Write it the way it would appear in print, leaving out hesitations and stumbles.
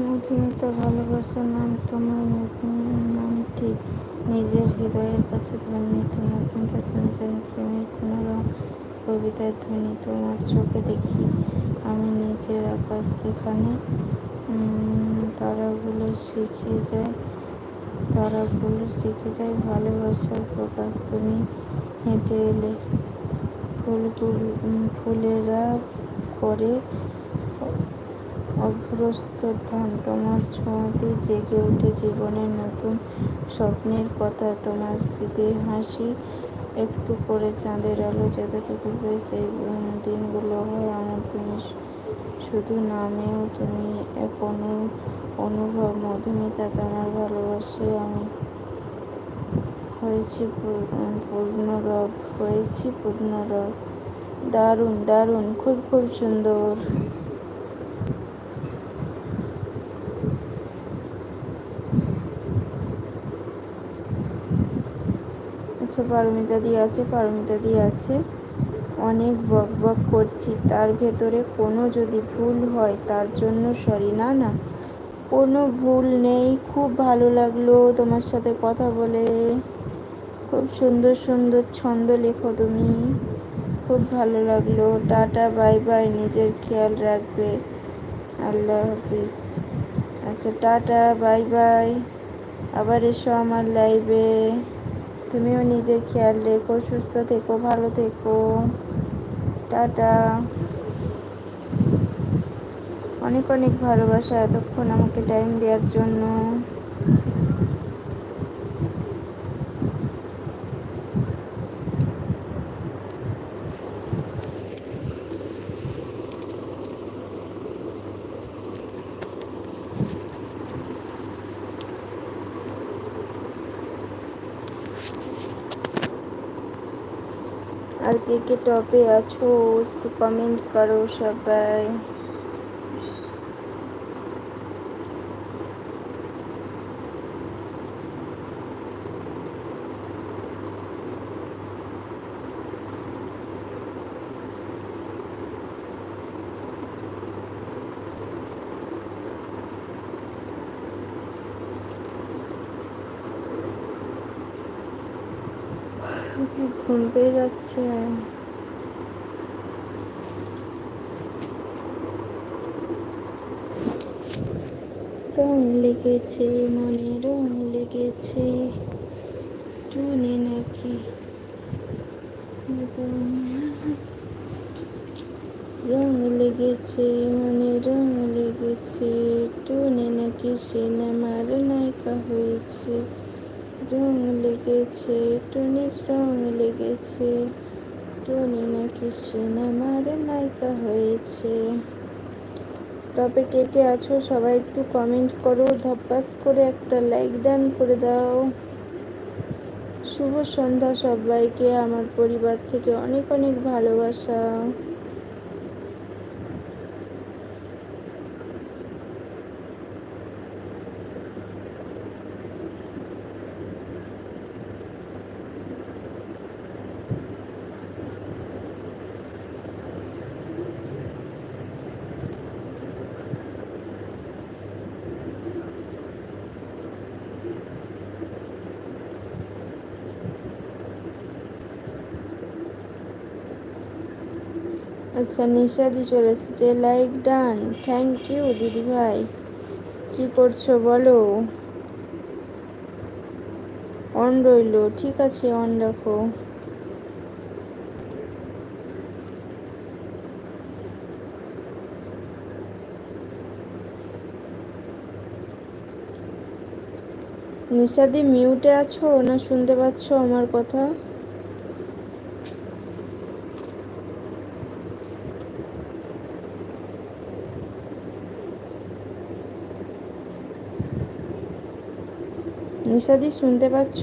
মধুমিতা ভালোবাসার নাম তোমার নামটি নিজের হৃদয়ের কাছে ধ্বনিত। মধুমিতা, তুমি জানো প্রেমের কোনো রং কবিতার ধ্বনি তোমার চোখে দেখি আমি নিজের আকাশ, যেখানে তারাগুলো শিখে যায় ভালোবাসার প্রকাশ। তুমি হেঁটে এলে ফুলেরা করে অভ্রস্ত ধান, তোমার ছোঁয়াতে জেগে ওঠে জীবনের নতুন স্বপ্নের কথা। তোমার স্মৃতির হাসি একটু করে চাঁদের আলো যতটুকু পাই, সেই দিনগুলো হয় আমার। তুমি শুধু নামেও তুমি এক অনুভব। মধুমিতা, তোমার ভালোবাসায় আমি হয়েছি পূর্ণরব। দারুণ দারুণ, খুব খুব সুন্দর। আচ্ছা, পারমিতা দিয়ে আছে অনেক বকবক করছি, তার ভেতরে কোনো যদি ভুল হয় তার জন্য সরি। না না, কোনো ভুল নেই। খুব ভালো লাগলো তোমার সাথে কথা বলে। খুব সুন্দর সুন্দর ছন্দ লেখো তুমি, খুব ভালো লাগলো। টাটা, বাই বাই, নিজের খেয়াল রাখবে। আল্লাহ হাফিজ। আচ্ছা, টাটা, বাই বাই, আবার এসো আমার লাইভে। তুমিও নিজের খেয়াল রেখো, সুস্থ থেকো, ভালো থেকো। টাটা। অনেক অনেক ভালোবাসা এতক্ষণ আমাকে টাইম দেওয়ার জন্য। আর কে কে টপে আছো একটু কমেন্ট করো সবাই। ঘুম পেয়ে যাচ্ছে। রং লেগেছে মনে, রং লেগেছে টুনি নাকি, রং লেগেছে মনে, রং লেগেছে টুনি নাকি সিনেমার নায়িকা হয়েছে। রং লেগেছে টুনির, রং লেগেছে টুনি নাকি সিনেমার নায়িকা হয়েছে। টপে কে কে আছো সবাই একটু কমেন্ট করো, ধাপ্পাস করে একটা লাইক ডান করে দাও। শুভ সন্ধ্যা সবাইকে, আমার পরিবার থেকে অনেক অনেক ভালোবাসা। আচ্ছা, নিশাদি চলে এসেছে, লাইক ডান, থ্যাংক ইউ দিদি ভাই। কি করছো বলো? অন রইলো, ঠিক আছে, অন রাখো। নিশাদি মিউটে আছো না শুনতে পাচ্ছ আমার কথা? নিশাদি শুনতে পাচ্ছ?